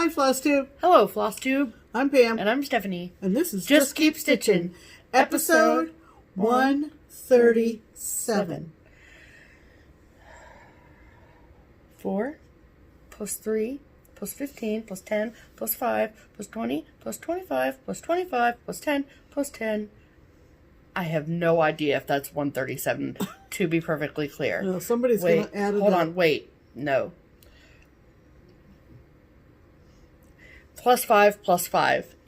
Hi, FlossTube. Hello, FlossTube. I'm Pam. And I'm Stephanie. And this is Just Keep Stitching, episode 137. 4 plus 3 plus 15 plus 10 plus 5 plus 20 plus 25 plus 25 plus 10 plus 10. I have no idea if that's 137, to be perfectly clear. No, somebody's going to add it Hold up. on, wait. No. Plus 5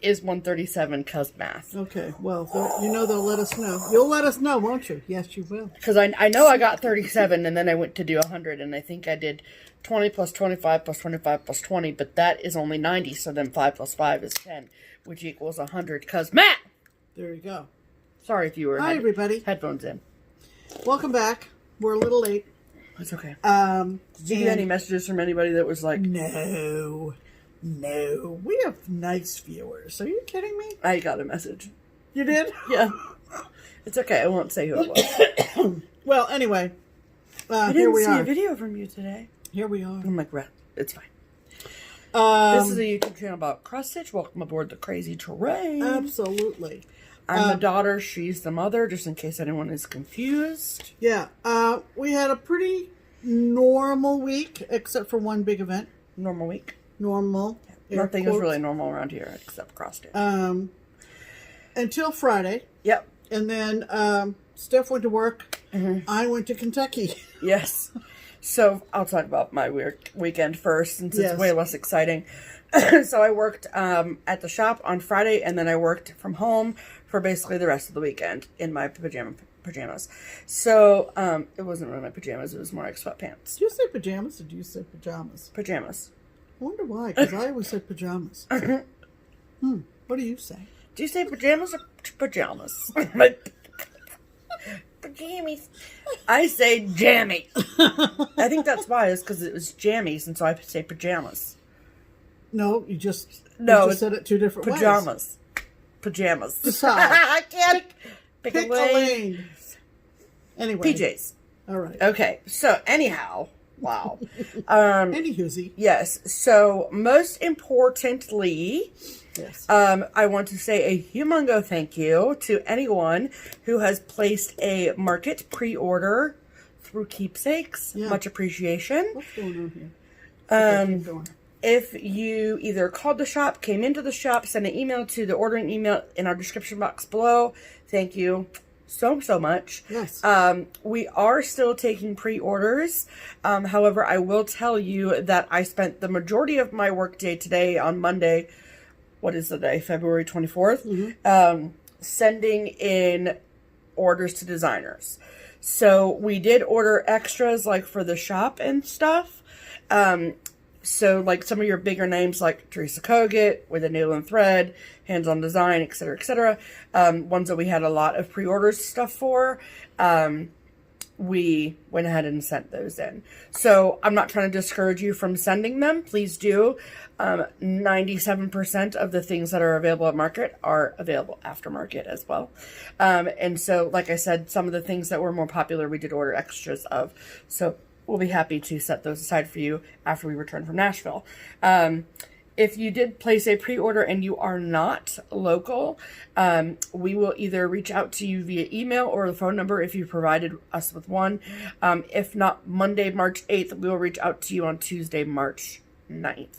is 137 cuz math. Okay, well, they'll let us know. You'll let us know, won't you? Yes, you will. Because I know I got 37, and then I went to do 100, and I think I did 20 plus 25 plus 25 plus 20, but that is only 90, so then 5 plus 5 is 10, which equals 100, cuz math! There you go. Sorry if you were Hi, everybody. Headphones in. Welcome back. We're a little late. It's okay. Did you get any messages from anybody that was like... No. We have nice viewers. Are you kidding me? I got a message. You did? Yeah. It's okay. I won't say who it was. Well, anyway. I Here didn't we see are. a video from you today. Here we are. I'm like, it's fine. This is a YouTube channel about cross-stitch. Welcome aboard the crazy terrain. Absolutely. I'm the daughter. She's the mother, just in case anyone is confused. Yeah. We had a pretty normal week, except for one big event. Normal week. Normal. Nothing is really normal around here except cross-stitch. Until Friday. Yep. And then Steph went to work. Mm-hmm. I went to Kentucky. Yes. So I'll talk about my weekend first, since it's way less exciting. So I worked at the shop on Friday, and then I worked from home for basically the rest of the weekend in my pajamas. So it wasn't really my pajamas; it was more like sweatpants. Do you say pajamas or do you say pajamas? Pajamas. I wonder why, because I always said pajamas. What do you say? Do you say pajamas or pajamas? Pajamas. I say jammies. I think that's why. It's because it was jammies, and so I say pajamas. No, you just said it two different pajamas. ways. Pajamas. Decide. I can't pick a lane. Anyway. PJs. All right. Okay. So anyhow, wow. Anywhoosie. Yes. So most importantly, yes. I want to say a humongo thank you to anyone who has placed a market pre-order through Keepsakes. Yeah. Much appreciation. What's going on here? Okay, keep going. If you either called the shop, came into the shop, sent an email to the ordering email in our description box below, thank you so much. Yes. We are still taking pre-orders. However, I will tell you that I spent the majority of my work day today on Monday, what is the day, February 24th, sending in orders to designers. So we did order extras like for the shop and stuff. So, like, some of your bigger names, like Teresa Kogut, with a needle and thread, hands-on design, etc., ones that we had a lot of pre-orders stuff for, we went ahead and sent those in. So, I'm not trying to discourage you from sending them. Please do. 97% of the things that are available at market are available aftermarket as well. And so, like I said, some of the things that were more popular, we did order extras of. So, we'll be happy to set those aside for you after we return from Nashville. If you did place a pre-order and you are not local, we will either reach out to you via email or the phone number if you provided us with one. If not Monday, March 8th, we will reach out to you on Tuesday, March 9th.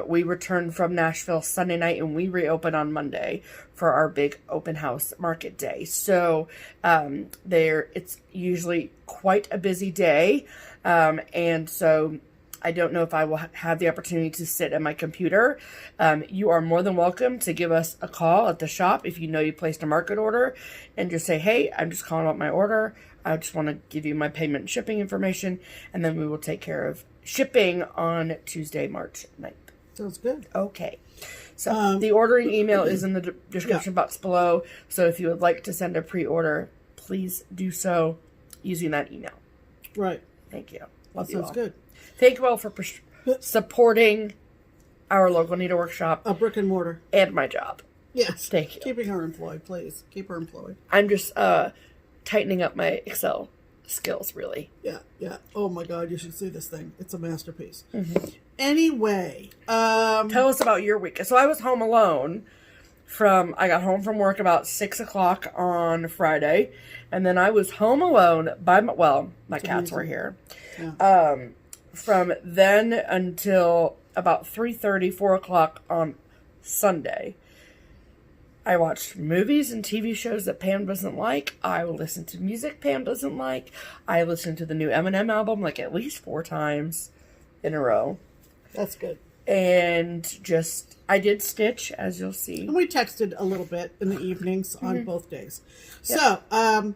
We return from Nashville Sunday night, and we reopen on Monday for our big open house market day. So it's usually quite a busy day, and so I don't know if I will have the opportunity to sit at my computer. You are more than welcome to give us a call at the shop if you know you placed a market order, and just say, hey, I'm just calling about my order. I just want to give you my payment and shipping information, and then we will take care of shipping on Tuesday, March 9th. Sounds good. Okay. So the ordering email is in the description box below. So if you would like to send a pre-order, please do so using that email. Right. Thank you. Love you all. Sounds good. Thank you all for supporting our local needlework shop. A brick and mortar. And my job. Yes. Thank you. Keeping her employed, please. Keep her employed. I'm just tightening up my Excel skills, really. Yeah. Oh my God, you should see this thing. It's a masterpiece. Anyway, Tell us about your week. So I was home alone I got home from work about 6 o'clock on Friday, and then I was home alone my cats were here. Yeah. From then until about 3:30, 4 o'clock on Sunday. I watched movies and TV shows that Pam doesn't like. I listened to music Pam doesn't like. I listened to the new Eminem album like at least 4 times in a row. That's good. And I did stitch, as you'll see. And we texted a little bit in the evenings on both days. Yep. So,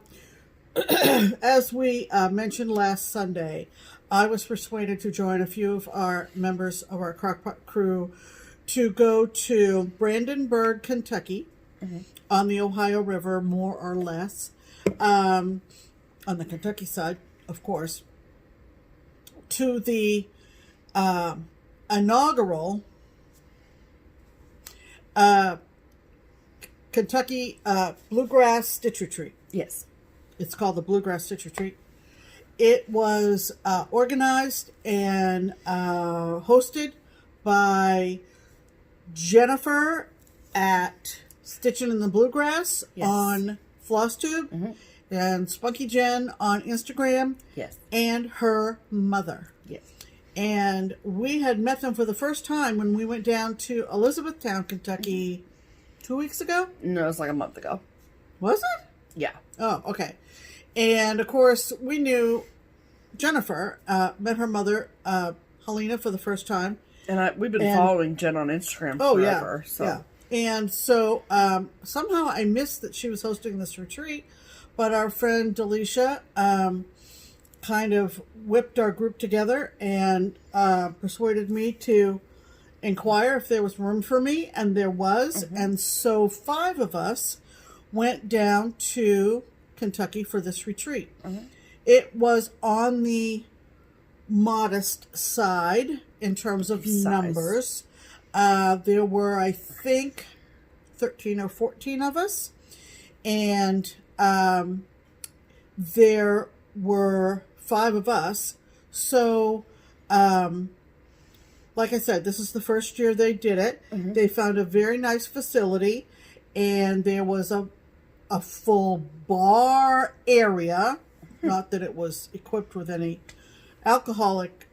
as we mentioned last Sunday, I was persuaded to join a few of our members of our Crockpot crew to go to Brandenburg, Kentucky, on the Ohio River, more or less, on the Kentucky side, of course, to the inaugural Kentucky Bluegrass Stitch Retreat. Yes. It's called the Bluegrass Stitch Retreat. It was organized and hosted by Jennifer at Stitchin' in the Bluegrass on FlossTube and Spunky Jen on Instagram. Yes. And her mother. Yes. And we had met them for the first time when we went down to Elizabethtown, Kentucky 2 weeks ago. No, it was like a month ago. Was it? Yeah. Oh, okay. And of course, we knew Jennifer, met her mother, Helena, for the first time. And we've been following Jen on Instagram forever. Yeah. And so somehow I missed that she was hosting this retreat, but our friend Delicia kind of whipped our group together and persuaded me to inquire if there was room for me, and there was. And so 5 of us went down to Kentucky for this retreat. It was on the modest side in terms of numbers. There were, I think, 13 or 14 of us, and there were 5 of us. So, like I said, this is the first year they did it. They found a very nice facility, and there was a full bar area. Not that it was equipped with any alcoholic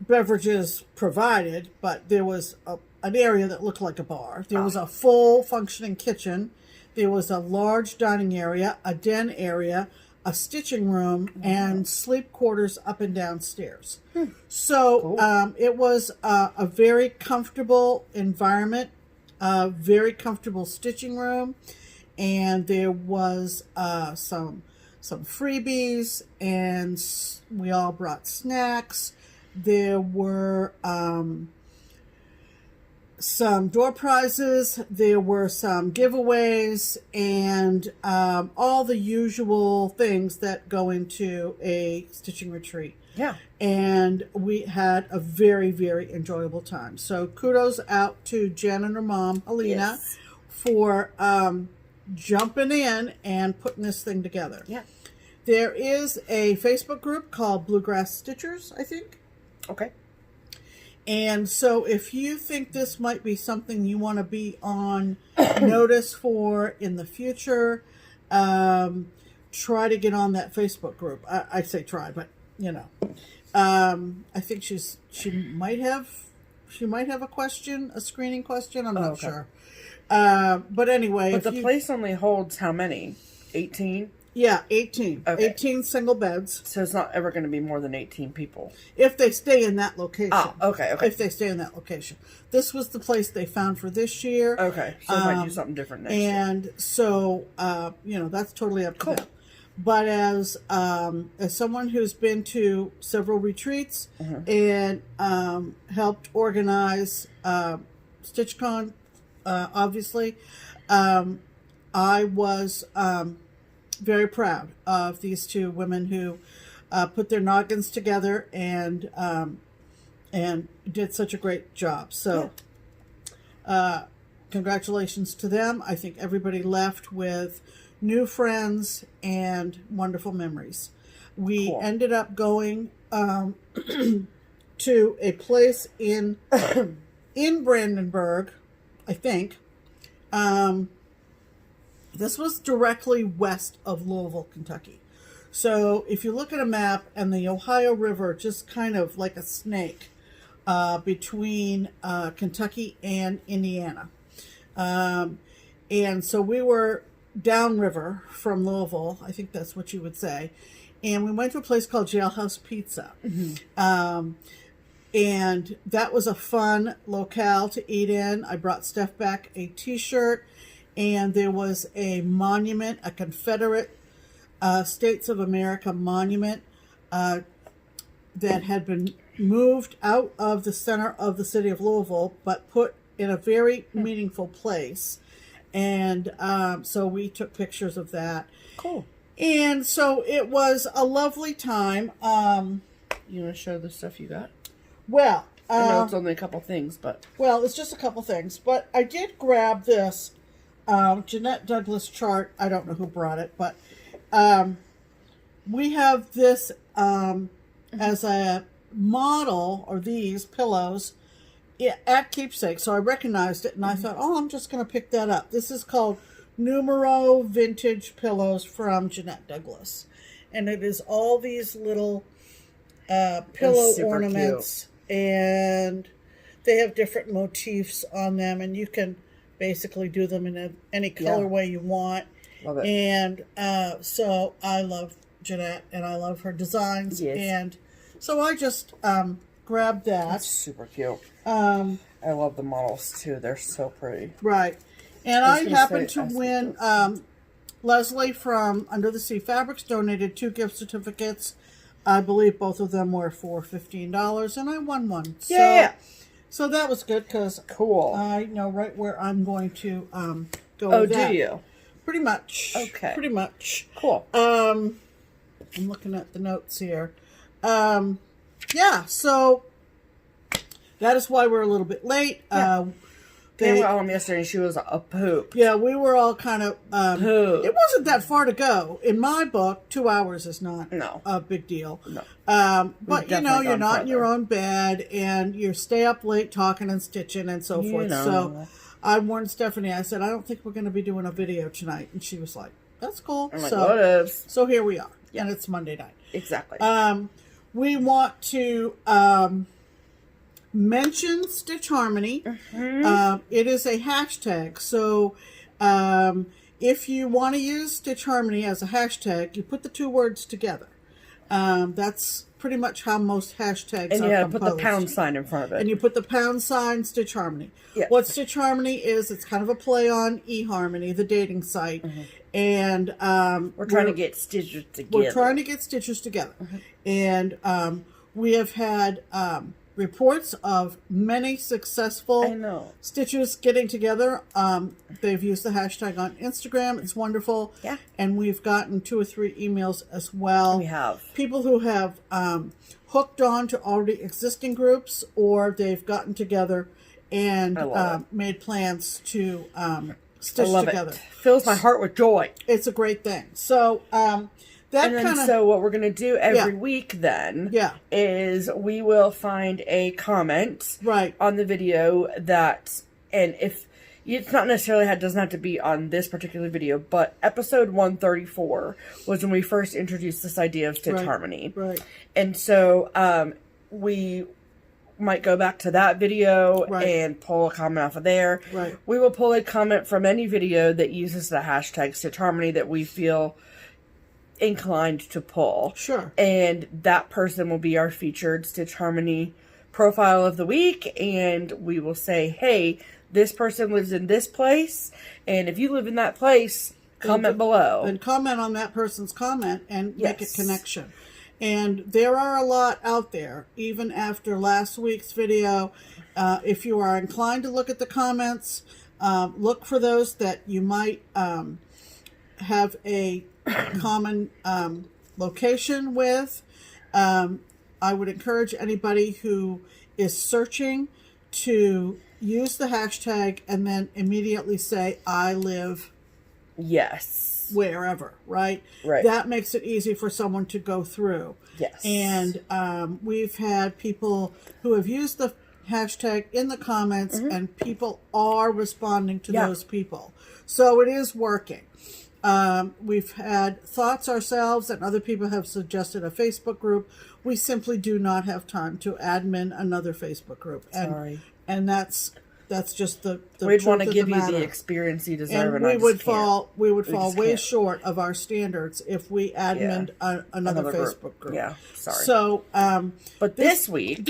beverages provided, but there was an area that looked like a bar. There was a full functioning kitchen. There was a large dining area, a den area, a stitching room, and sleep quarters up and downstairs. So it was a very comfortable environment, a very comfortable stitching room, and there was some freebies, and we all brought snacks. There were some door prizes, there were some giveaways, and all the usual things that go into a stitching retreat. Yeah. And we had a very, very enjoyable time. So kudos out to Jen and her mom, Helena, for jumping in and putting this thing together. Yeah. There is a Facebook group called Bluegrass Stitchers, I think. Okay. And so if you think this might be something you want to be on notice for in the future, try to get on that Facebook group. I say try, but you know, I think she might have a question, a screening question. I'm not sure. But anyway, but the place only holds how many? 18? Yeah, 18. Okay. 18 single beds. So it's not ever going to be more than 18 people. If they stay in that location. Oh, okay. If they stay in that location. This was the place they found for this year. Okay. So they might do something different next year. And so, that's totally up to them. But as someone who's been to several retreats and helped organize StitchCon, obviously, I was very proud of these 2 women who put their noggins together and did such a great job. So, congratulations to them. I think everybody left with new friends and wonderful memories. we Cool. ended up going to a place in Brandenburg, I think. This was directly west of Louisville, Kentucky. So if you look at a map, and the Ohio River just kind of like a snake between Kentucky and Indiana. And so we were downriver from Louisville, I think that's what you would say. And we went to a place called Jailhouse Pizza. And that was a fun locale to eat in. I brought Steph back a t-shirt, and there was a monument, a Confederate States of America monument that had been moved out of the center of the city of Louisville, but put in a very meaningful place. And so we took pictures of that. Cool. And so it was a lovely time. You want to show the stuff you got? Well, I know it's only a couple things, but... Well, it's just a couple things. But I did grab this Jeanette Douglas chart. I don't know who brought it, but we have this as a model, or these pillows, at Keepsakes. So I recognized it, and I thought, oh, I'm just going to pick that up. This is called Numero Vintage Pillows from Jeanette Douglas. And it is all these little pillow ornaments. Cute. And they have different motifs on them, and you can basically do them in any colorway you want. Love it. And so I love Jeanette, and I love her designs. Yes. And so I just grabbed that. That's super cute. I love the models too. They're so pretty. Right. And I happened to win. Leslie from Under the Sea Fabrics donated 2 gift certificates. I believe both of them were for $15, and I won one. Yeah. So that was good, because cool. I know right where I'm going to go. Oh, with that. do you? Pretty much. Okay. Pretty much. Cool. I'm looking at the notes here. Yeah, so that is why we're a little bit late. Yeah. They were home yesterday, and she was a poop. Yeah, we were all kind of... poop. It wasn't that far to go. In my book, 2 hours is not a big deal. No. But, you know, you're not in your own bed, and you stay up late talking and stitching and so forth. Know. So I warned Stephanie. I said, I don't think we're going to be doing a video tonight. And she was like, that's cool. I'm like, what is? So here we are. Yeah. And it's Monday night. Exactly. We want to... mention Stitch Harmony. It is a hashtag. So if you want to use Stitch Harmony as a hashtag, you put the 2 words together. That's pretty much how most hashtags are composed. And you put the pound sign in front of it. And you put the pound sign Stitch Harmony. Yeah. What Stitch Harmony is, it's kind of a play on eHarmony, the dating site. And we're trying to get stitches together. We're trying to get stitches together. And we have had... reports of many successful stitches getting together. They've used the hashtag on Instagram. It's wonderful. Yeah. And we've gotten 2 or 3 emails as well. We have. People who have hooked on to already existing groups, or they've gotten together and made plans to stitch together. It fills my heart with joy. It's a great thing. So, so what we're going to do every week then is we will find a comment on the video that, and if it's not necessarily doesn't have to be on this particular video, but episode 134 was when we first introduced this idea of Stitch Harmony. Right. And so we might go back to that video and pull a comment off of there. Right. We will pull a comment from any video that uses the hashtag Stitch Harmony that we feel inclined to pull. Sure. And that person will be our featured Stitch Harmony profile of the week, and we will say, hey, this person lives in this place, and if you live in that place, comment below. And comment on that person's comment and make a connection. And there are a lot out there, even after last week's video. If you are inclined to look at the comments, look for those that you might have a common location with. I would encourage anybody who is searching to use the hashtag and then immediately say, I live Yes. wherever, right? Right. That makes it easy for someone to go through. Yes. And we've had people who have used the hashtag in the comments, and people are responding to those people. So it is working. We've had thoughts ourselves, and other people have suggested a Facebook group. We simply do not have time to admin another Facebook group. Sorry. And that's just the we'd want to truth of give the you matter. the experience you deserve, And and we would just can't. fall way short of our standards if we admin another Facebook group. Yeah, sorry. So, but this week,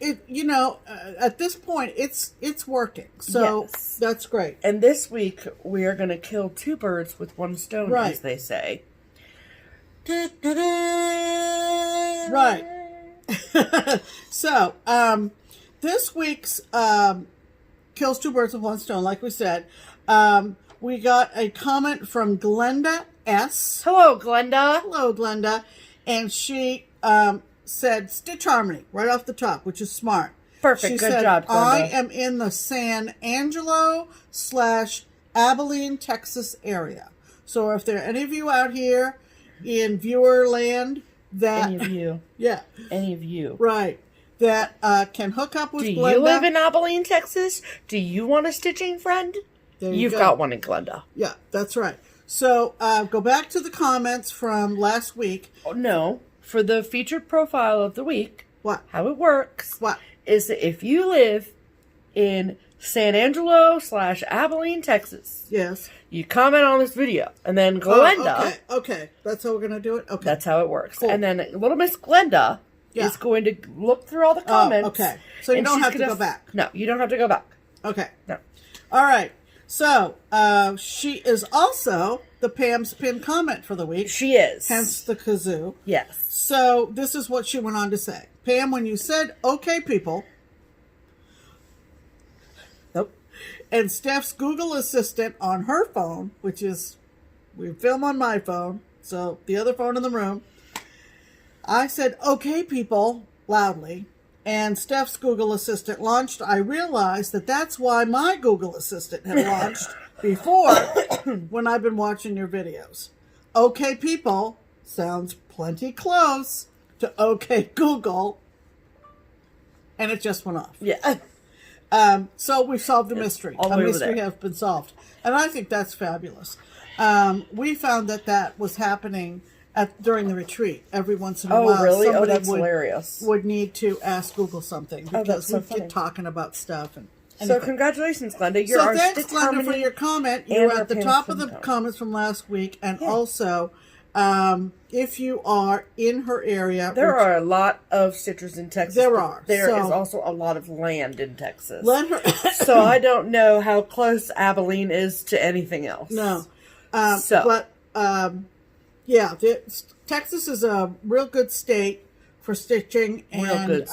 it at this point it's working. So that's great. And this week we are going to kill two birds with one stone, as they say. Right. So, this week's kills two birds with one stone, like we said. We got a comment from Glenda S. Hello, Glenda. Hello, Glenda. And she said Stitch Harmony right off the top, which is smart. Perfect. She Good said, job, Glenda. I am in the San Angelo / Abilene, Texas area. So if there are any of you out here in viewer land that... Any of you. Yeah. Any of you. Right. That can hook up with Glenda. Do you live in Abilene, Texas? Do you want a stitching friend? You've got one in Glenda. Yeah, that's right. So go back to the comments from last week. Oh, no. For the featured profile of the week, What? how it works What? is that if you live in San Angelo / Abilene, Texas, Yes. you comment on this video, and then Glenda... Okay. That's how we're going to do it? Okay. That's how it works. Cool. And then little Miss Glenda is going to look through all the comments. Okay. So you don't have to go back. No, you don't have to go back. Okay. No. All right. So she is also the Pam's pinned comment for the week. She is. Hence the kazoo. Yes. So this is what she went on to say. Pam, when you said, okay, people... Nope. And Steph's Google Assistant on her phone, which is... We film on my phone, so the other phone in the room. I said, okay, people, loudly. And Steph's Google Assistant launched. I realized that that's why my Google Assistant had launched before when I've been watching your videos. Okay, people sounds plenty close to okay, Google. And it just went off. Yeah. So we've solved a mystery. A mystery has been solved. And I think that's fabulous. We found that was happening during the retreat. Every once in a while, really? somebody That's hilarious. would need to ask Google something because so we get talking about stuff. And so congratulations, Glenda. You're our thanks, Stitch Glenda, Harmony for your comment. You were at the top of the comment. comments from last week, and also, if you are in her area, there are a lot of stitchers in Texas. There are. There is also a lot of land in Texas. Let her. So I don't know how close Abilene is to anything else. No. Yeah, Texas is a real good state for stitching, and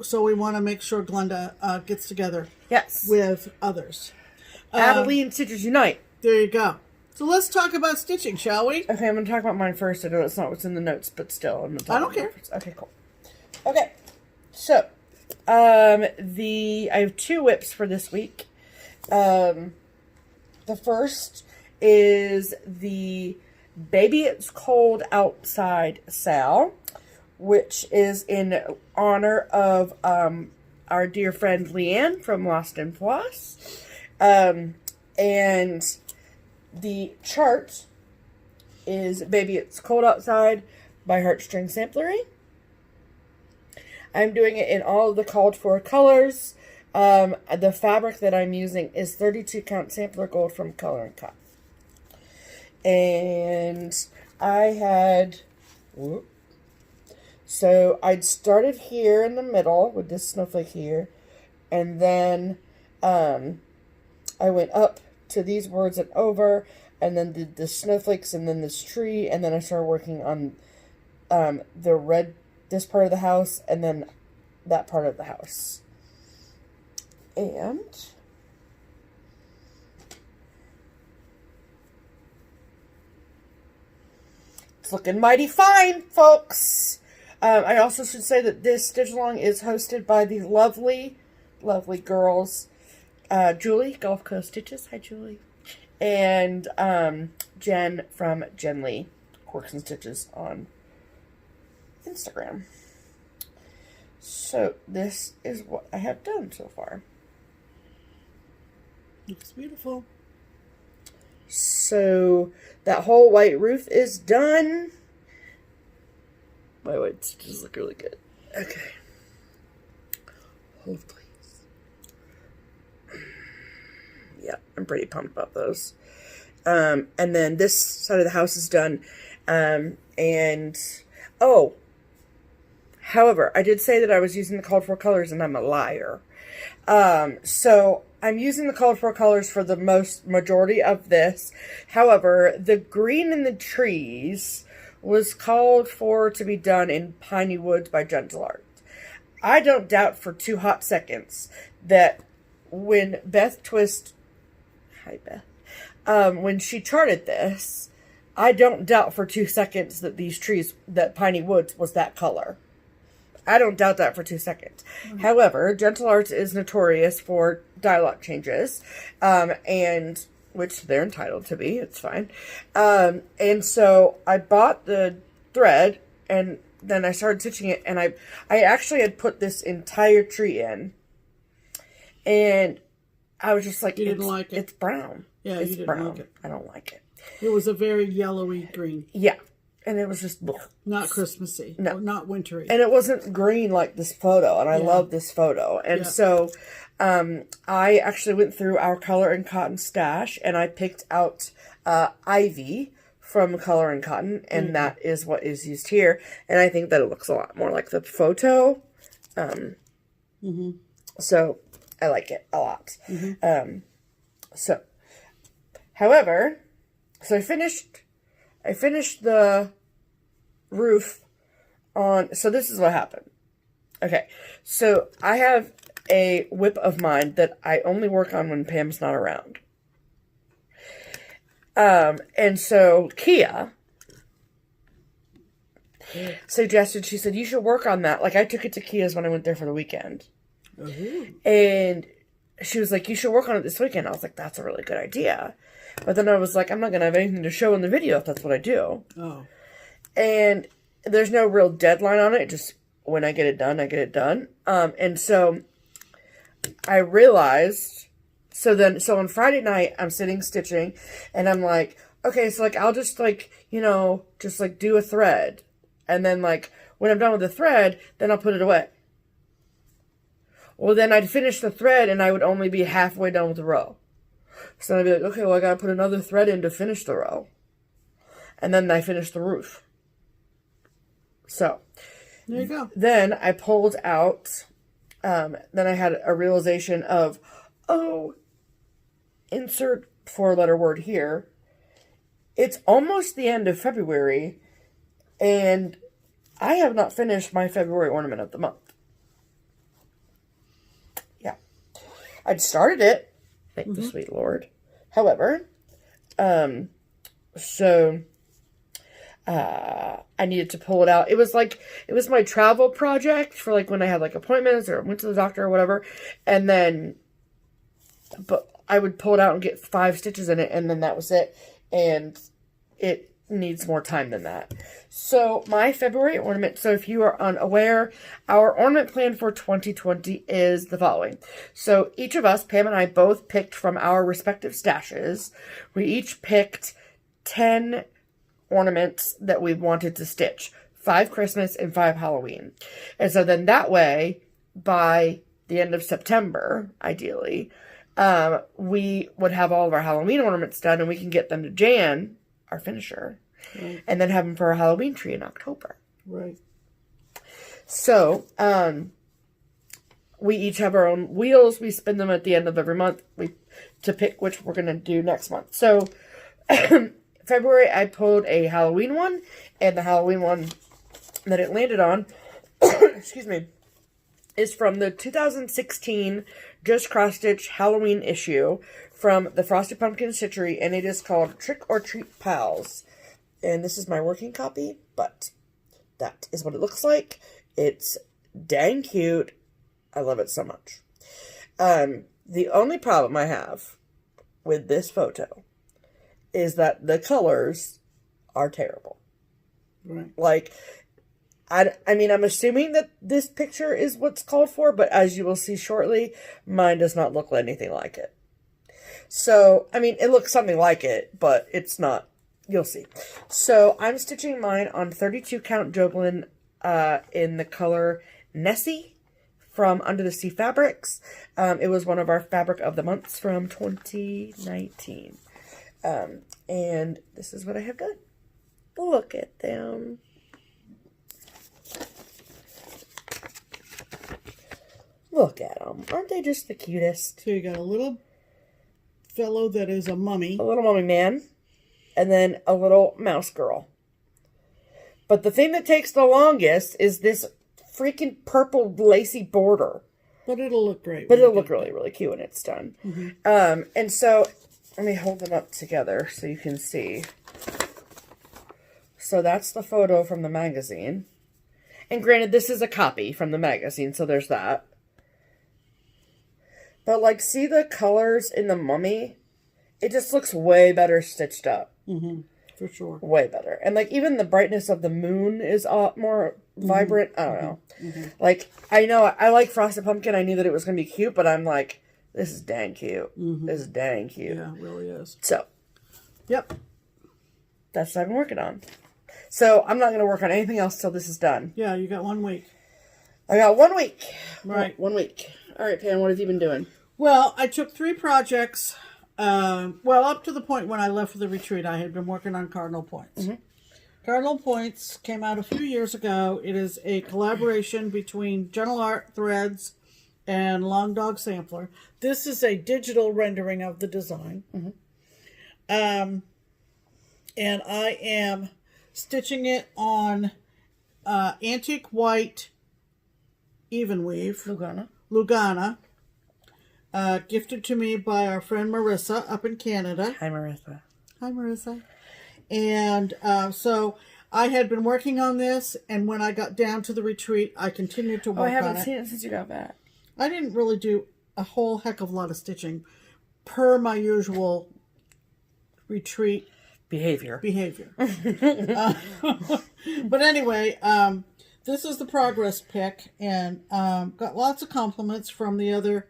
so we want to make sure Glenda gets together with others. Abilene Stitchers Unite. There you go. So let's talk about stitching, shall we? Okay, I'm going to talk about mine first. I know it's not what's in the notes, but still. I don't care. Okay, cool. Okay, so I have two whips for this week. The first is the Baby It's Cold Outside Sal, which is in honor of our dear friend Leanne from Lost in Floss. And the chart is Baby It's Cold Outside by Heartstring Samplery. I'm doing it in all of the called for colors. The fabric that I'm using is 32 count sampler gold from Color and Cut. And I had, so I'd started here in the middle with this snowflake here, and then I went up to these words and over, and then did the snowflakes, and then this tree, and then I started working on the red, this part of the house, and then that part of the house. And it's looking mighty fine, folks. I also should say that this stitch along is hosted by the lovely, lovely girls, Julie, Gulf Coast Stitches. Hi, Julie. and Jen from Jen Lee, Quirks and Stitches on Instagram. So this is what I have done so far. Looks beautiful. So that whole white roof is done. My white stitches look really good. Okay. Hold please. Yeah, I'm pretty pumped about those. And then this side of the house is done. However, I did say that I was using the called for colors, and I'm a liar. So I'm using the called for colors for the majority of this. However, the green in the trees was called for to be done in Piney Woods by Gentle Art. I don't doubt for 2 hot seconds that when Beth Twist, hi Beth, when she charted this, I don't doubt for 2 seconds that these trees, that Piney Woods was that color. I don't doubt that for 2 seconds. Mm-hmm. However, Gentle Arts is notorious for dialogue changes, and which they're entitled to be. It's fine. And so I bought the thread, and then I started stitching it, and I actually had put this entire tree in, and I was just like, you didn't like it. It's brown. Yeah, it's you didn't brown. like it. I don't like it. It was a very yellowy green. Yeah. And it was just... not Christmassy. No. Or not wintry. And it wasn't green like this photo. And I love this photo. And so I actually went through our Color and Cotton stash. And I picked out Ivy from Color and Cotton. And that is what is used here. And I think that it looks a lot more like the photo. So I like it a lot. However, so I finished the roof on, so this is what happened. Okay, so I have a WIP of mine that I only work on when Pam's not around. And so Kia suggested, she said, you should work on that. Like, I took it to Kia's when I went there for the weekend. And she was like, you should work on it this weekend. I was like, that's a really good idea. But then I was like, I'm not going to have anything to show in the video if that's what I do. Oh. And there's no real deadline on it. Just when I get it done, I get it done. And so I realized, so on Friday night, I'm sitting stitching, and I'm like, okay, so like, I'll just like, just like do a thread. And then like, when I'm done with the thread, then I'll put it away. Well, then I'd finish the thread, and I would only be halfway done with the row. So then I'd be like, okay, well, I gotta put another thread in to finish the row. And then I finished the roof. So. There you go. Then I pulled out, then I had a realization of, insert 4-letter word here. It's almost the end of February, and I have not finished my February ornament of the month. Yeah. I'd started it. Thank the sweet Lord. However, I needed to pull it out. It was my travel project for like when I had like appointments or went to the doctor or whatever. And then, but I would pull it out and get 5 stitches in it, and then that was it. And it needs more time than that. So my February ornament, so if you are unaware, our ornament plan for 2020 is the following. So each of us, Pam and I, both picked from our respective stashes. We each picked 10 ornaments that we wanted to stitch. 5 Christmas and 5 Halloween. And so then that way, by the end of September, ideally, we would have all of our Halloween ornaments done, and we can get them to Jan, our finisher, and then have them for our Halloween tree in October. Right. So, we each have our own wheels. We spin them at the end of every month to pick which we're going to do next month. So, February, I pulled a Halloween one, and the Halloween one that it landed on, excuse me, is from the 2016 Just Cross Stitch Halloween issue from the Frosted Pumpkin Stitchery, and it is called Trick or Treat Pals. And this is my working copy, but that is what it looks like. It's dang cute. I love it so much. The only problem I have with this photo is that the colors are terrible. Right. Like, I mean, I'm assuming that this picture is what's called for, but as you will see shortly, mine does not look anything like it. So, I mean, it looks something like it, but it's not. You'll see. So, I'm stitching mine on 32 count Joglin in the color Nessie from Under the Sea Fabrics. It was one of our fabric of the months from 2019. And this is what I have done. Look at them. Look at them. Aren't they just the cutest? So you got a little fellow that is a mummy. A little mummy man. And then a little mouse girl. But the thing that takes the longest is this freaking purple lacy border. But it'll look great. But it'll look really, really cute when it's done. Mm-hmm. And so, let me hold them up together so you can see. So that's the photo from the magazine. And granted, this is a copy from the magazine, so there's that. But, like, see the colors in the mummy? It just looks way better stitched up. Mm-hmm. For sure. Way better. And, like, even the brightness of the moon is more vibrant. I don't know. Mm-hmm. Like, I know I like Frosted Pumpkin. I knew that it was going to be cute, but I'm like, this is dang cute. Mm-hmm. This is dang cute. Yeah, it really is. So. Yep. That's what I've been working on. So, I'm not going to work on anything else till this is done. Yeah, you got 1 week. I got 1 week. Right. 1 week. All right, Pam, what have you been doing? Well, I took 3 projects. Well, up to the point when I left for the retreat, I had been working on Cardinal Points. Mm-hmm. Cardinal Points came out a few years ago. It is a collaboration between Gentle Art Threads and Long Dog Sampler. This is a digital rendering of the design. Mm-hmm. And I am stitching it on Antique White Even Weave. Lugana. Gifted to me by our friend Marissa up in Canada. Hi, Marissa. Hi, Marissa. And so I had been working on this, and when I got down to the retreat, I continued to work on it. I haven't seen it since you got back. I didn't really do a whole heck of a lot of stitching per my usual retreat behavior. But anyway, this is the progress pic, and got lots of compliments from the other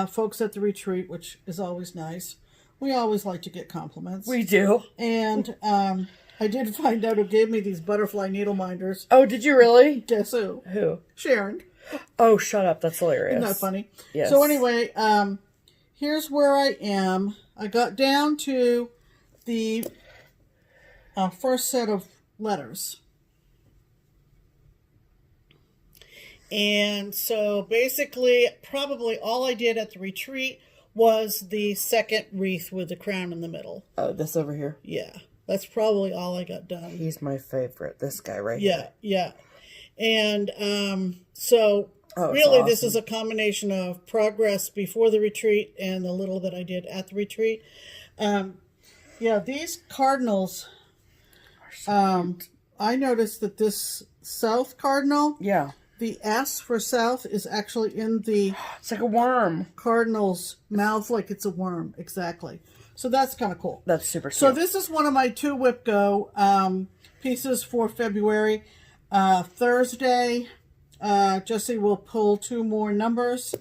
folks at the retreat, which is always nice. We always like to get compliments. We do. And I did find out who gave me these butterfly needle minders. Oh, did you really? Guess who? Who? Sharon. Oh, shut up. That's hilarious. Isn't that funny? Yes. So anyway, here's where I am. I got down to the first set of letters. And so basically, probably all I did at the retreat was the second wreath with the crown in the middle. Oh, this over here? Yeah. That's probably all I got done. He's my favorite. This guy right here. Yeah. And so really awesome. This is a combination of progress before the retreat and the little that I did at the retreat. Yeah, these cardinals, I noticed that this south cardinal, the S for south is actually in the... It's like a worm. Cardinal's mouth, like it's a worm. Exactly. So that's kind of cool. That's super cute. So this is one of my 2 WIPGO pieces for February. Thursday, Jessie will pull 2 more numbers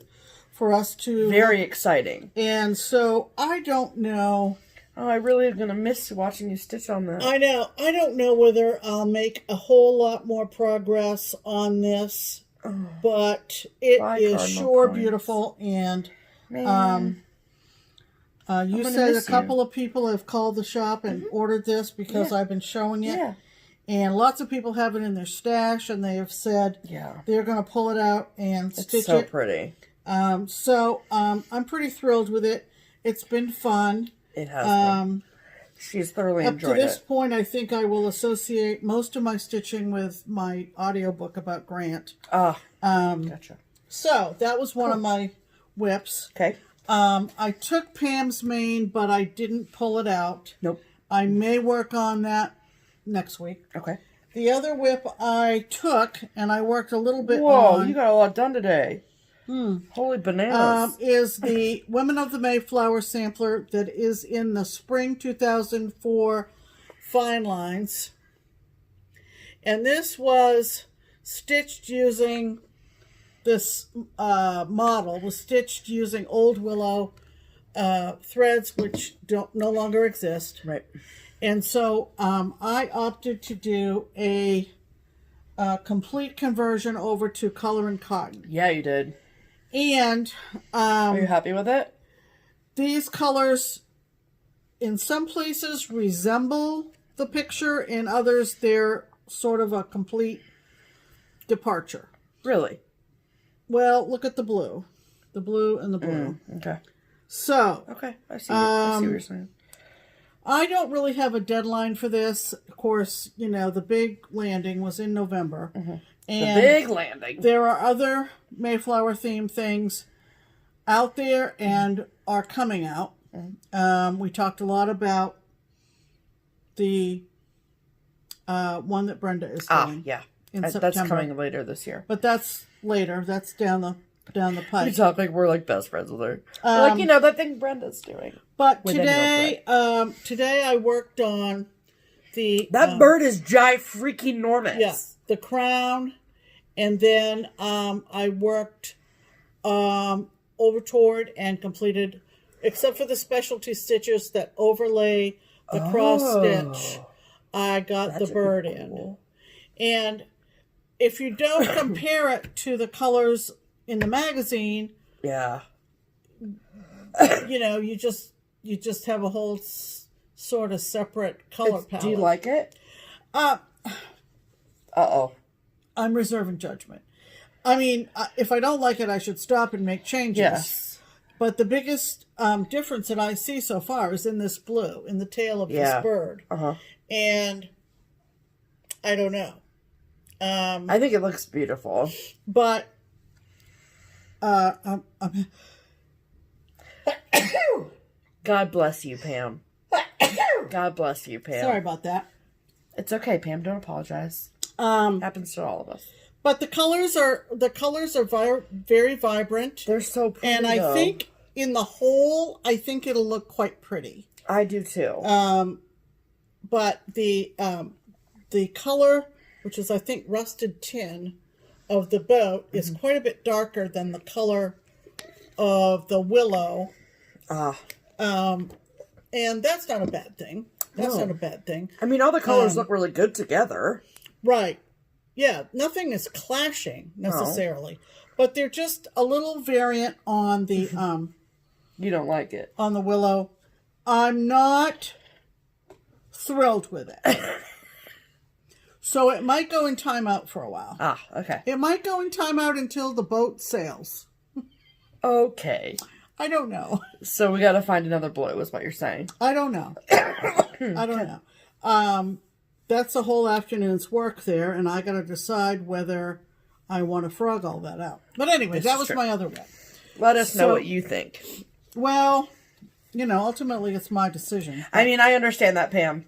for us to... Very exciting. And so I don't know... Oh, I really am going to miss watching you stitch on that. I know. I don't know whether I'll make a whole lot more progress on this, but it is sure beautiful. And you said a couple of people have called the shop and ordered this because I've been showing it. Yeah. And lots of people have it in their stash, and they have said they're going to pull it out and stitch it. It's so pretty. So I'm pretty thrilled with it. It's been fun. It has been. She's thoroughly enjoyed it. Up to this point, I think I will associate most of my stitching with my audiobook about Grant. Gotcha. So, that was one of my whips. Okay. I took Pam's mane, but I didn't pull it out. Nope. I may work on that next week. Okay. The other whip I took, and I worked a little bit on... Whoa, you got a lot done today. Holy bananas. is the Women of the Mayflower sampler that is in the Spring 2004 Fine Lines. And this was stitched using, this model was stitched using old willow threads, which no longer exist. Right. And so I opted to do a complete conversion over to color and cotton. Yeah, you did. And are you happy with it? These colors in some places resemble the picture, in others they're sort of a complete departure. Really? Well, look at the blue and the blue. Okay. So okay, I see what you're saying. I don't really have a deadline for this. Of course, you know, the big landing was in November. And the big landing. There are other Mayflower themed things out there and are coming out. We talked a lot about the one that Brenda is doing. Yeah. In That's September. coming later this year. But that's later. That's down the pipe. We talk like we're like best friends with her. Like, you know, that thing Brenda's doing. But today I worked on the... That bird is freaking enormous. Yeah, the crown. And then I worked over toward and completed, except for the specialty stitches that overlay the cross stitch, I got the bird in. And if you don't compare it to the colors in the magazine, yeah, you know, you just have a whole sort of separate color palette. Do you like it? Uh-oh. I'm reserving judgment. I mean, if I don't like it, I should stop and make changes. Yes. But the biggest difference that I see so far is in this blue, in the tail of this bird. And I don't know. I think it looks beautiful. But God bless you, Pam. God bless you, Pam. Sorry about that. It's okay, Pam. Don't apologize. Happens to all of us. But the colors are very vibrant. They're so pretty. And I think in the whole, I think it'll look quite pretty. I do too. But the color, which is I think rusted tin, of the boat is quite a bit darker than the color of the willow. And that's not a bad thing. That's not a bad thing. I mean, all the colors look really good together. Right. Yeah, nothing is clashing necessarily. But they're just a little variant on the you don't like it. On the willow. I'm not thrilled with it. So it might go in timeout for a while. Okay. It might go in timeout until the boat sails. Okay. I don't know. So we got to find another blue, is what you're saying. I don't know. I don't know. That's a whole afternoon's work there, and I got to decide whether I want to frog all that out. But anyway, that was my other bet. Let us know what you think. Well, you know, ultimately it's my decision. I mean, I understand that, Pam.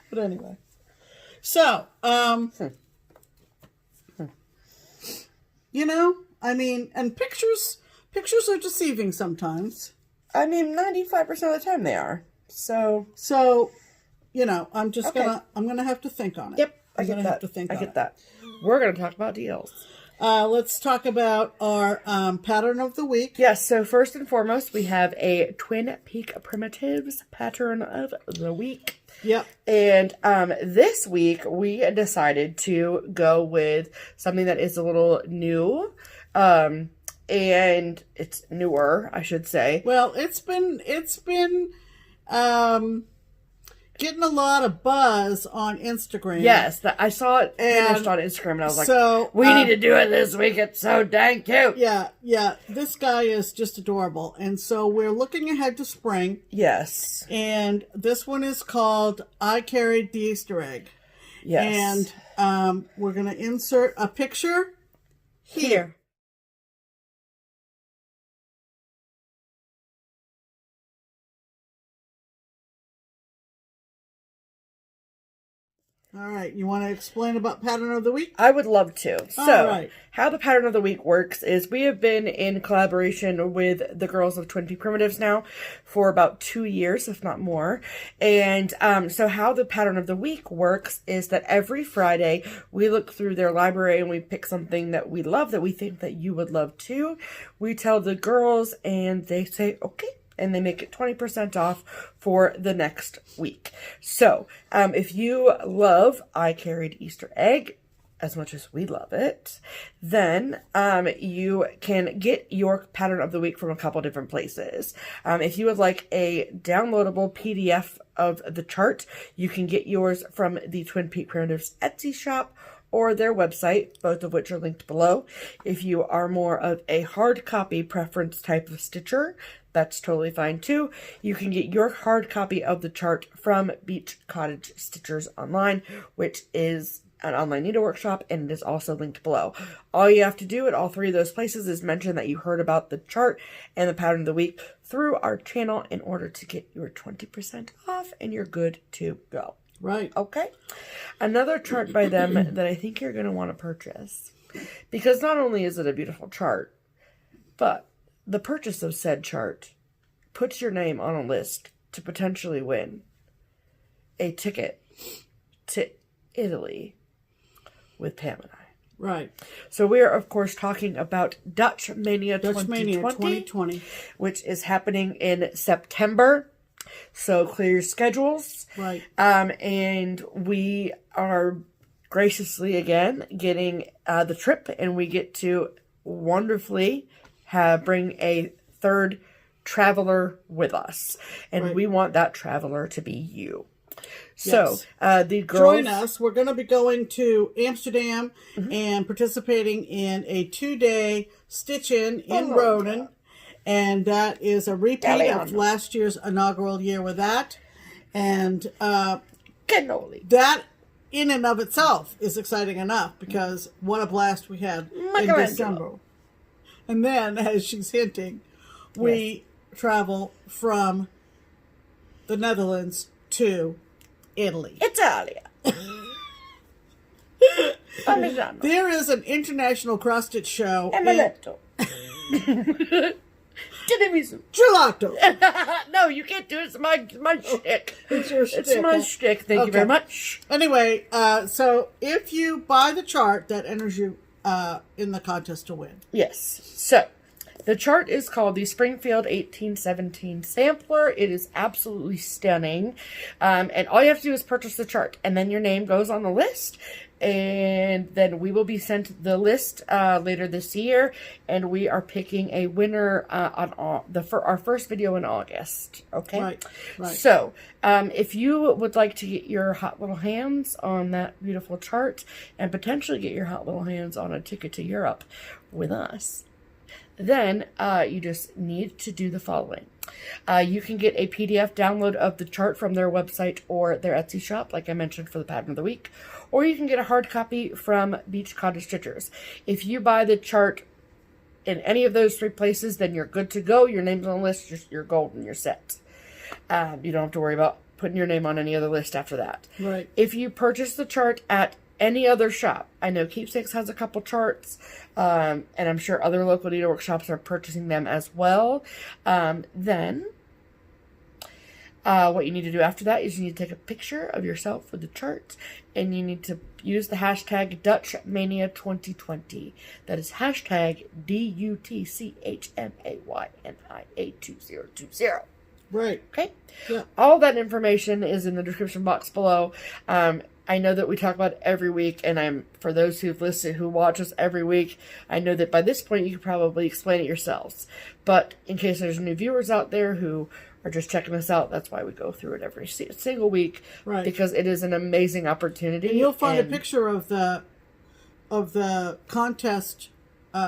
But anyway. So, you know, I mean, and pictures are deceiving sometimes. I mean, 95% of the time they are. So, you know, I'm just gonna have to think on it. Yep, I get that. We're gonna talk about deals. Let's talk about our pattern of the week. Yes, so first and foremost, we have a Twin Peak Primitives pattern of the week. Yep. And this week, we decided to go with something that is a little new. And it's newer, I should say. Well, it's been getting a lot of buzz on Instagram. Yes, I saw it finished on Instagram, and I was like, we need to do it this week. It's so dang cute. Yeah. This guy is just adorable. And so we're looking ahead to spring. Yes. And this one is called I Carried the Easter Egg. Yes. And we're going to insert a picture here. All right. You want to explain about pattern of the week? I would love to. So, right. how the pattern of the week works is we have been in collaboration with the girls of Twin Peak Primitives now for about 2 years, if not more. And so how the pattern of the week works is that every Friday we look through their library and we pick something that we love, that we think that you would love too. We tell the girls and they say, okay. And they make it 20% off for the next week. So, if you love I Carried Easter Egg as much as we love it, then you can get your pattern of the week from a couple different places. If you would like a downloadable PDF of the chart, you can get yours from the Twin Peak Primitives Etsy shop or their website, both of which are linked below. If you are more of a hard copy preference type of stitcher, that's totally fine too. You can get your hard copy of the chart from Beach Cottage Stitchers Online, which is an online needlework shop, and it is also linked below. All you have to do at all three of those places is mention that you heard about the chart and the pattern of the week through our channel in order to get your 20% off, and you're good to go. Right. Okay. Another chart by them that I think you're going to want to purchase, because not only is it a beautiful chart, but the purchase of said chart puts your name on a list to potentially win a ticket to Italy with Pam and I. Right. So we are, of course, talking about Dutch Mania 2020, which is happening in September. So clear your schedules. Right. And we are graciously again getting the trip, and we get to wonderfully bring a third traveler with us. And we want that traveler to be you. So, the girls... Join us. We're going to be going to Amsterdam and participating in a 2-day stitch-in Ronin. And that is a repeat of last year's inaugural year with that. And Cannoli. That in and of itself is exciting enough, because what a blast we had in December. And then, as she's hinting, we travel from the Netherlands to Italy. Italia. There is an international cross-stitch show. Emiletto. Gelato. No, you can't do it. It's my shtick. It's your shtick. It's my shtick. Thank you very much. Anyway, so if you buy the chart, that enters you in the contest to win. Yes. So, the chart is called the Springfield 1817 Sampler. It is absolutely stunning. And all you have to do is purchase the chart, and then your name goes on the list. And then we will be sent the list later this year, and we are picking a winner for our first video in August. Okay, right. So, if you would like to get your hot little hands on that beautiful chart and potentially get your hot little hands on a ticket to Europe with us, then you just need to do the following. You can get a PDF download of the chart from their website or their Etsy shop, like I mentioned, for the pattern of the week. Or you can get a hard copy from Beach Cottage Stitchers. If you buy the chart in any of those three places, then you're good to go. Your name's on the list. You're golden. You're set. You don't have to worry about putting your name on any other list after that. Right. If you purchase the chart at any other shop, I know Keepsakes has a couple charts, and I'm sure other local needlework shops are purchasing them as well, then what you need to do after that is you need to take a picture of yourself with the chart, and you need to use the hashtag DutchMania2020. That is hashtag DUTCHMAYNIA2020. Right. Okay? Yeah. All that information is in the description box below. I know that we talk about it every week, and for those who've listened, who watch us every week, I know that by this point you could probably explain it yourselves. But in case there's new viewers out there who are just checking us out, that's why we go through it every single week. Right. Because it is an amazing opportunity. And you'll find a picture of the contest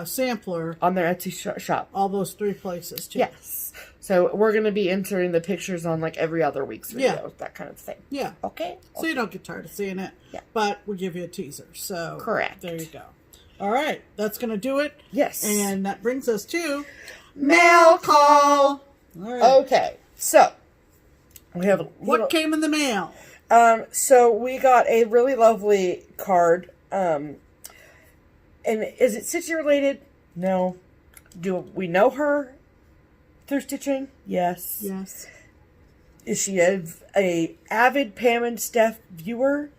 sampler on their Etsy shop. All those three places too. Yes. So we're going to be inserting the pictures on like every other week's video, that kind of thing. Yeah. Okay. So you don't get tired of seeing it. Yeah. But we'll give you a teaser. So correct. There you go. All right. That's going to do it. Yes. And that brings us to mail call. All right. Okay. So we have what came in the mail? So we got a really lovely card. And is it stitching related? No. Do we know her through stitching? Yes. Yes. Is she a avid Pam and Steph viewer?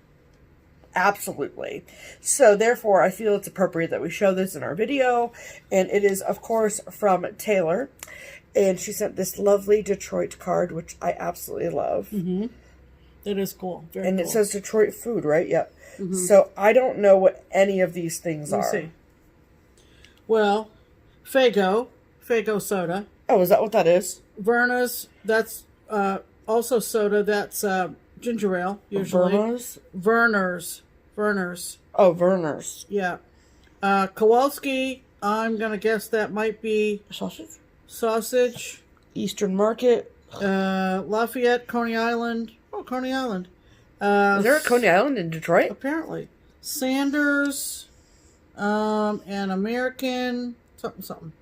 Absolutely. So therefore, I feel it's appropriate that we show this in our video. And it is, of course, from Taylor. And she sent this lovely Detroit card, which I absolutely love. Mm-hmm. It is cool. Very and cool. it says Detroit food, right? Yep. Mm-hmm. So I don't know what any of these things are. See. Well, Faygo soda. Oh, is that what that is? Verna's, that's also soda. That's ginger ale, usually. Verner's. Oh, Verner's. Yeah. Kowalski, I'm going to guess that might be... Sausage. Eastern Market. Lafayette, Coney Island. Oh, Coney Island. Is there a Coney Island in Detroit? Apparently. Sanders. And American. Something.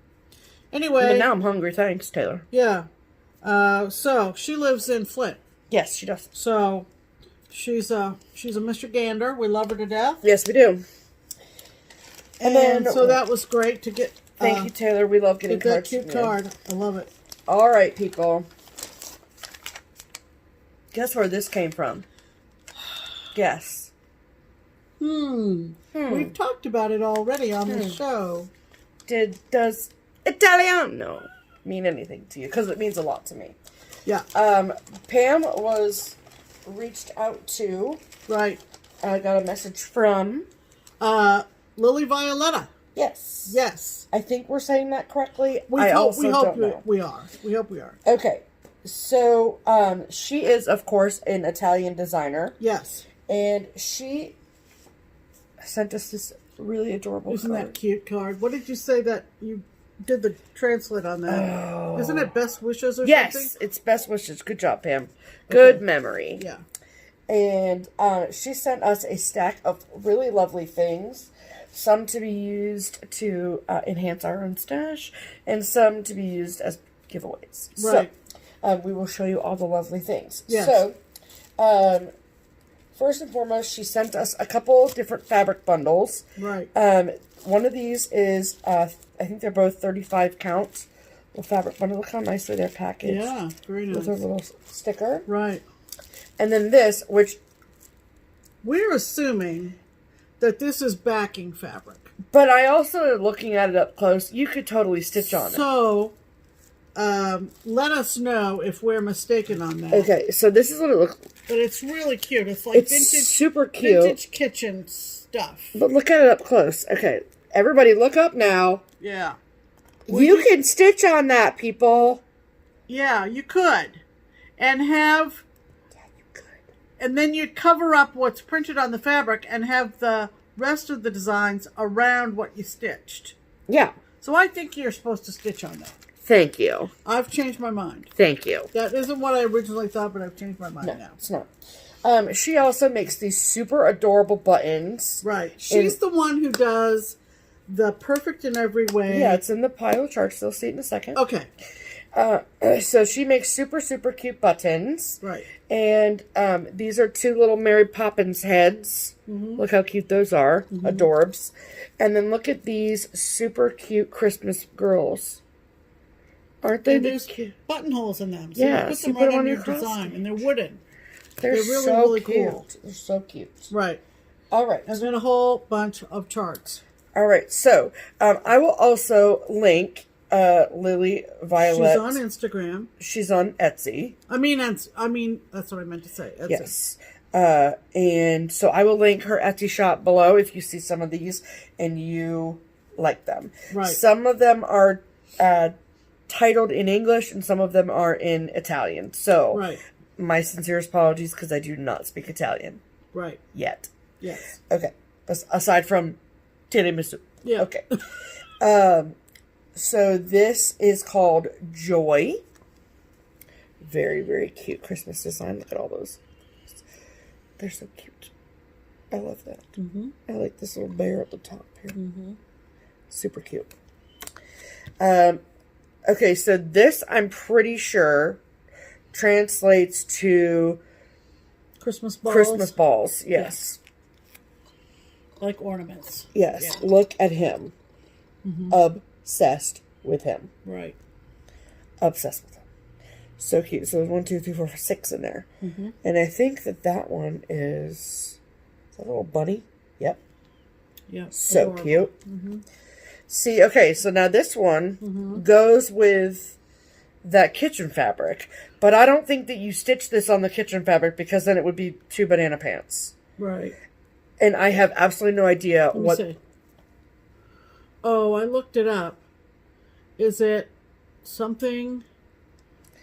Anyway. But now I'm hungry. Thanks, Taylor. Yeah. So, she lives in Flint. Yes, she does. So, she's a Mr. Gander. We love her to death. Yes, we do. And then, so that was great to get. Thank you, Taylor. We love getting cards. That cute card. I love it. All right, people. Guess where this came from? Guess. We've talked about it already on the show. Does Italiano mean anything to you? Because it means a lot to me. Yeah. Pam was reached out to. Right. I got a message from. Lilli Violetta. Yes. Yes. I think we're saying that correctly. We hope we are. We hope we are. Okay. So, she is, of course, an Italian designer. Yes. And she sent us this really adorable Isn't card. that cute card? What did you say that you did the translate on that? Oh. Isn't it Best Wishes or something? Yes, it's Best Wishes. Good job, Pam. Good memory. Yeah. And she sent us a stack of really lovely things. Some to be used to enhance our own stash, and some to be used as giveaways. Right. So, we will show you all the lovely things. Yes. So, first and foremost, she sent us a couple different fabric bundles. Right. One of these is, I think they're both 35 count. The fabric bundle. Look how nicely they're packaged. Yeah, very nice. With a little sticker. Right. And then this, which... We're assuming that this is backing fabric. But I also, looking at it up close, you could totally stitch on it. So, let us know if we're mistaken on that. Okay, so this is what it looks like. But it's really cute. It's like vintage, super cute. Vintage kitchen stuff. But look at it up close. Okay, everybody look up now. Yeah. You can stitch on that, people. Yeah, you could. And have... Yeah, you could. And then you'd cover up what's printed on the fabric and have the rest of the designs around what you stitched. Yeah. So I think you're supposed to stitch on that. Thank you. I've changed my mind. Thank you. That isn't what I originally thought, but I've changed my mind now. It's not. She also makes these super adorable buttons. Right. She's the one who does the perfect in every way. Yeah, it's in the pile of charts. You'll see it in a second. Okay. So she makes super, super cute buttons. Right. And these are two little Mary Poppins heads. Mm-hmm. Look how cute those are. Mm-hmm. Adorbs. And then look at these super cute Christmas girls. Aren't they? And there's buttonholes in them. So yeah, you put them right on your design. And they're wooden. They're really, so really cute. Cool. They're so cute. Right. All right. And then a whole bunch of charts. All right. So, I will also link Lilli Violette. She's on Instagram. She's on Etsy. I mean, that's what I meant to say. Etsy. Yes. And so I will link her Etsy shop below if you see some of these and you like them. Right. Some of them are titled in English and some of them are in Italian. So, right. My sincerest apologies because I do not speak Italian. Right. Yet. Yes. Okay. Aside from tiramisu. Yeah. Okay. So this is called Joy. Very, very cute Christmas design. Look at all those. They're so cute. I love that. Mm-hmm. I like this little bear at the top here. Mm-hmm. Super cute. Okay, so this I'm pretty sure translates to Christmas balls. Christmas balls. Yes. Like ornaments. Yes. Yeah. Look at him. Obsessed with him. Right. Obsessed with him. So cute. So there's 1, 2, 3, 4, 6 in there. And I think that one is a little bunny. Yep. Yeah. So adorable. cute. See, okay, so now this one goes with that kitchen fabric. But I don't think that you stitch this on the kitchen fabric because then it would be 2 banana pants. Right. And I have absolutely no idea Let me see. Oh, I looked it up. Is it something...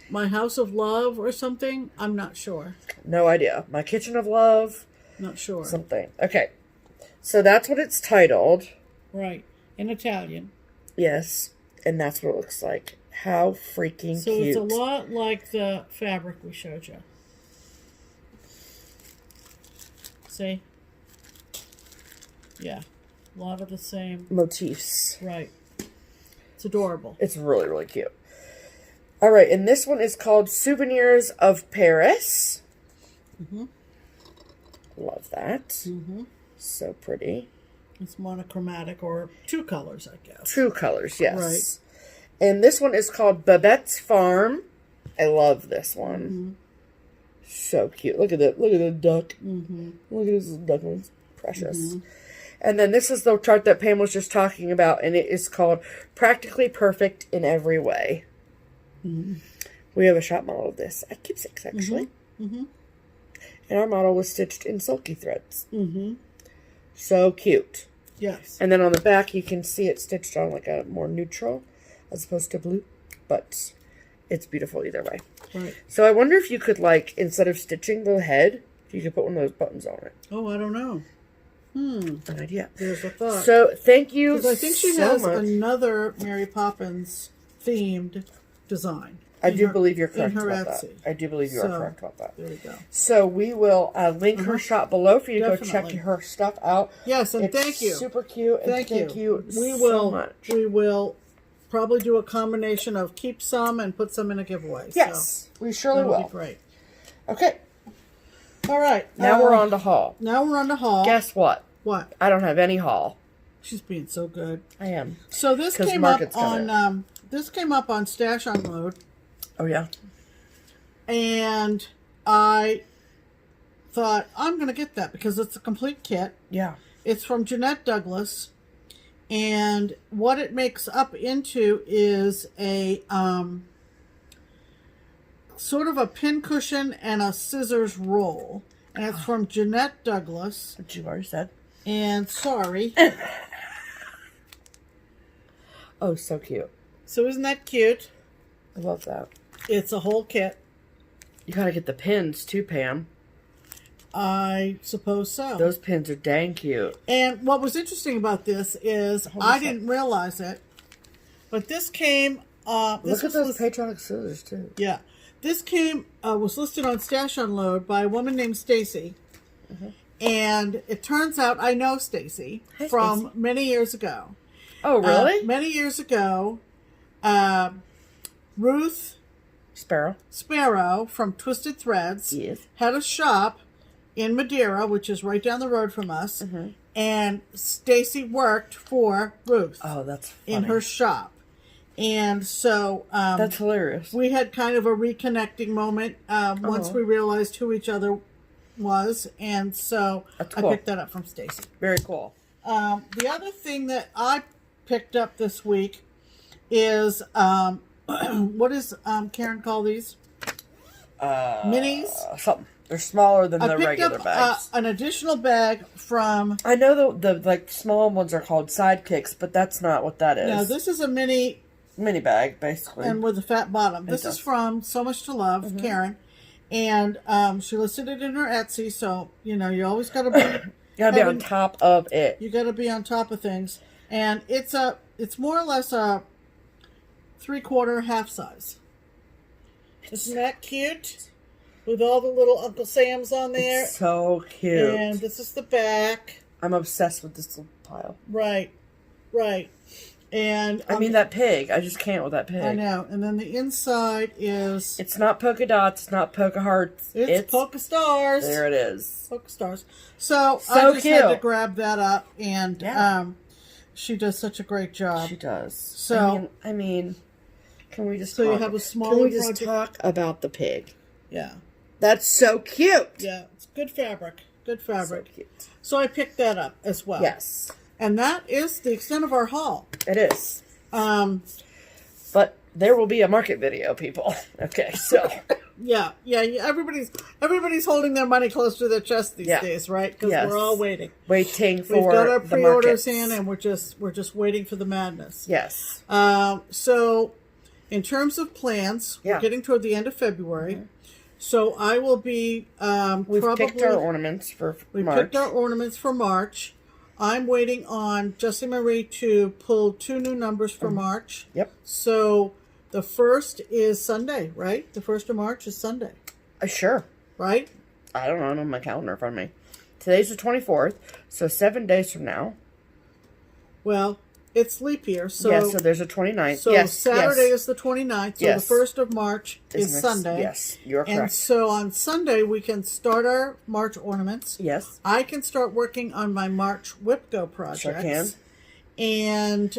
My House of Love or something? I'm not sure. No idea. My Kitchen of Love. Not sure. Something. Okay. So that's what it's titled. Right. In Italian. Yes. And that's what it looks like. How freaking So cute. it's a lot like the fabric we showed you. See? Yeah. A lot of the same motifs. Right. It's adorable. It's really, really cute. All right, and this one is called Souvenirs of Paris. Love that. So pretty. It's monochromatic, or 2 colors, I guess. 2 colors, yes. Right. And this one is called Babette's Farm. I love this one. So cute. Look at that. Look at the duck. Look at this duckling. Precious. And then this is the chart that Pam was just talking about, and it is called Practically Perfect in Every Way. We have a shop model of this at Keepsakes, actually. And our model was stitched in silky threads. So cute. Yes. And then on the back, you can see it stitched on like a more neutral as opposed to blue. But it's beautiful either way. Right. So I wonder if you could, like, instead of stitching the head, if you could put one of those buttons on it. Oh, I don't know. An idea. There's a thought. So thank you Because I think she so has much. another Mary Poppins themed design. I do believe you're correct in her about Etsy. that. I do believe you are correct about that. There you go. So we will link her shop below for you to go check Definitely. her stuff out. Yes, and It's thank you. Super cute. And Thank you. We so will. much. We will probably do a combination of keep some and put some in a giveaway. Yes, we so surely that'll will. be great. Okay, All right. now we're on to haul. Now we're on to haul. Guess what? What? I don't have any haul. She's being so good. I am. So this 'Cause came up Margaret's on got this came up on Stash Unload, Oh yeah. and I thought I'm going to get that because it's a complete kit. Yeah. It's from Jeanette Douglas, and what it makes up into is a sort of a pin cushion and a scissors roll, and it's from Jeanette Douglas. What you already said. And sorry. Oh, so cute. So isn't that cute? I love that. It's a whole kit. You gotta get the pins too, Pam. I suppose so. Those pins are dang cute. And what was interesting about this is I didn't realize it, but this came. Look at those patriotic scissors too. Yeah, this came was listed on Stash Unload by a woman named Stacy, and it turns out I know Stacy from Stacey. many years ago. Oh, really? Many years ago, Ruth Sparrow from Twisted Threads had a shop in Madeira, which is right down the road from us, and Stacy worked for Ruth. Oh, that's funny. In her shop. And so that's hilarious. We had kind of a reconnecting moment once we realized who each other was, and so I picked that up from Stacy. Very cool. The other thing that I picked up this week is what does Karen call these? Minis? Something. They're smaller than the regular I picked up bags. an additional bag from... I know the like small ones are called sidekicks, but that's not what that is. No, this is a mini bag, basically. And with a fat bottom. This is from So Much to Love, Karen. And she listed it in her Etsy, so, you know, you always got to be... You got to be on top of it. You got to be on top of things. And it's more or less a 3/4 half size. Isn't that cute? With all the little Uncle Sam's on there. It's so cute. And this is the back. I'm obsessed with this little pile. Right. And I mean, that pig. I just can't with that pig. I know. And then the inside is... It's not polka dots. It's not polka hearts. It's polka stars. There it is. Polka stars. So I just cute. had to grab that up. And she does such a great job. She does. So I mean, can we just so talk? you have a smaller Can we just project? talk about the pig? Yeah. That's so cute. Yeah. It's good fabric. Good fabric. So cute. So I picked that up as well. Yes. And that is the extent of our haul. It is. But there will be a market video, people. Okay, so yeah. Everybody's holding their money close to their chest these days, right? Because we're all waiting for We've got our the pre-orders markets. in, and we're just waiting for the madness. Yes. So in terms of plans, we're getting toward the end of February. So I will be We've picked our ornaments for March. picked our ornaments for March. I'm waiting on Jessie Marie to pull 2 new numbers for March. Yep. So the 1st is Sunday, right? The 1st of March is Sunday. Sure. Right? I don't know. I don't have my calendar in front of me. Today's the 24th, so 7 days from now. Well, it's leap year, so... Yeah, so there's a 29th. So Saturday is the 29th, so the 1st of March is Sunday. Yes, you're correct. And so on Sunday, we can start our March ornaments. Yes. I can start working on my March WIPGO projects. Sure can. And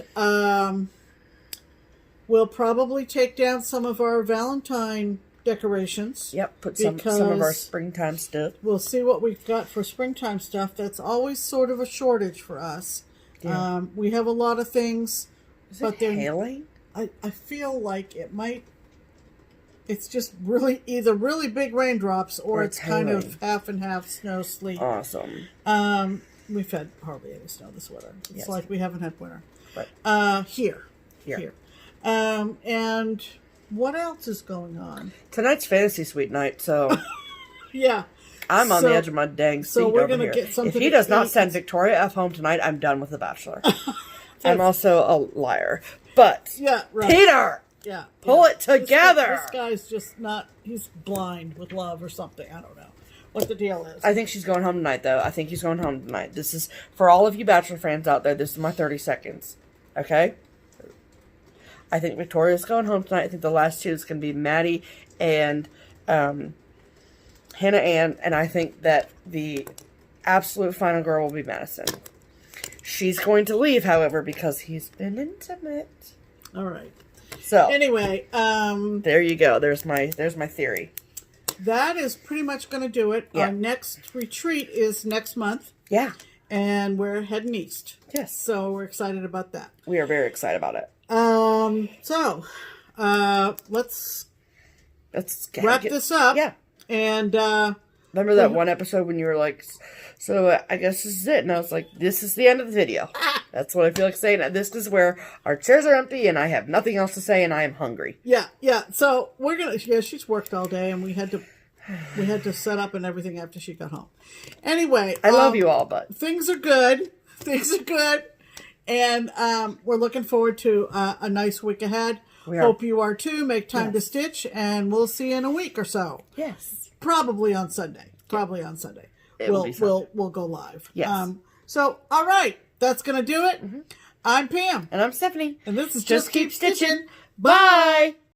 we'll probably take down some of our Valentine decorations. Yep, put some of our springtime stuff. We'll see what we've got for springtime stuff. That's always sort of a shortage for us. Yeah. We have a lot of things. Is but it hailing? I feel like it might... It's just really either really big raindrops or it's kind of half and half snow, sleet. Awesome. We've had hardly any snow this winter. It's Yes. like we haven't had winter. Right. Here. And what else is going on? Tonight's fantasy suite night, so Yeah. I'm on the edge of my dang seat so we're over gonna here. get something If he to does not eat. send Victoria F home tonight, I'm done with The Bachelor. I'm also a liar. But Yeah, right. Peter, Yeah. pull it together. This guy's just not, he's blind with love or something. I don't know what the deal is. I think she's going home tonight, though. I think he's going home tonight. This is, for all of you Bachelor fans out there, this is my 30 seconds. Okay? I think Victoria's going home tonight. I think the last two is going to be Maddie and Hannah Ann. And I think that the absolute final girl will be Madison. She's going to leave, however, because he's been intimate. All right. So Anyway, there you go. There's my theory. that is pretty much going to do it. Yeah. Our next retreat is next month, Yeah. and we're heading east. Yes. So we're excited about that. We are very excited about it. So let's Let's wrap this up. Yeah. And Remember that one episode when you were like, so I guess this is it. And I was like, this is the end of the video. That's what I feel like saying. This is where our chairs are empty and I have nothing else to say and I am hungry. yeah. So we're gonna. Yeah, she's worked all day, and we had to set up and everything after she got home. Anyway, I love you all, but things are good. Things are good, and we're looking forward to a nice week ahead. We are. Hope you are too. Make time to stitch, and we'll see you in a week or so. yes. Probably on Sunday. Probably on Sunday. It'll be Sunday. We'll go live. Yes. So all right, that's gonna do it. I'm Pam, And I'm Stephanie. and this is Just Keep Stitching. Bye.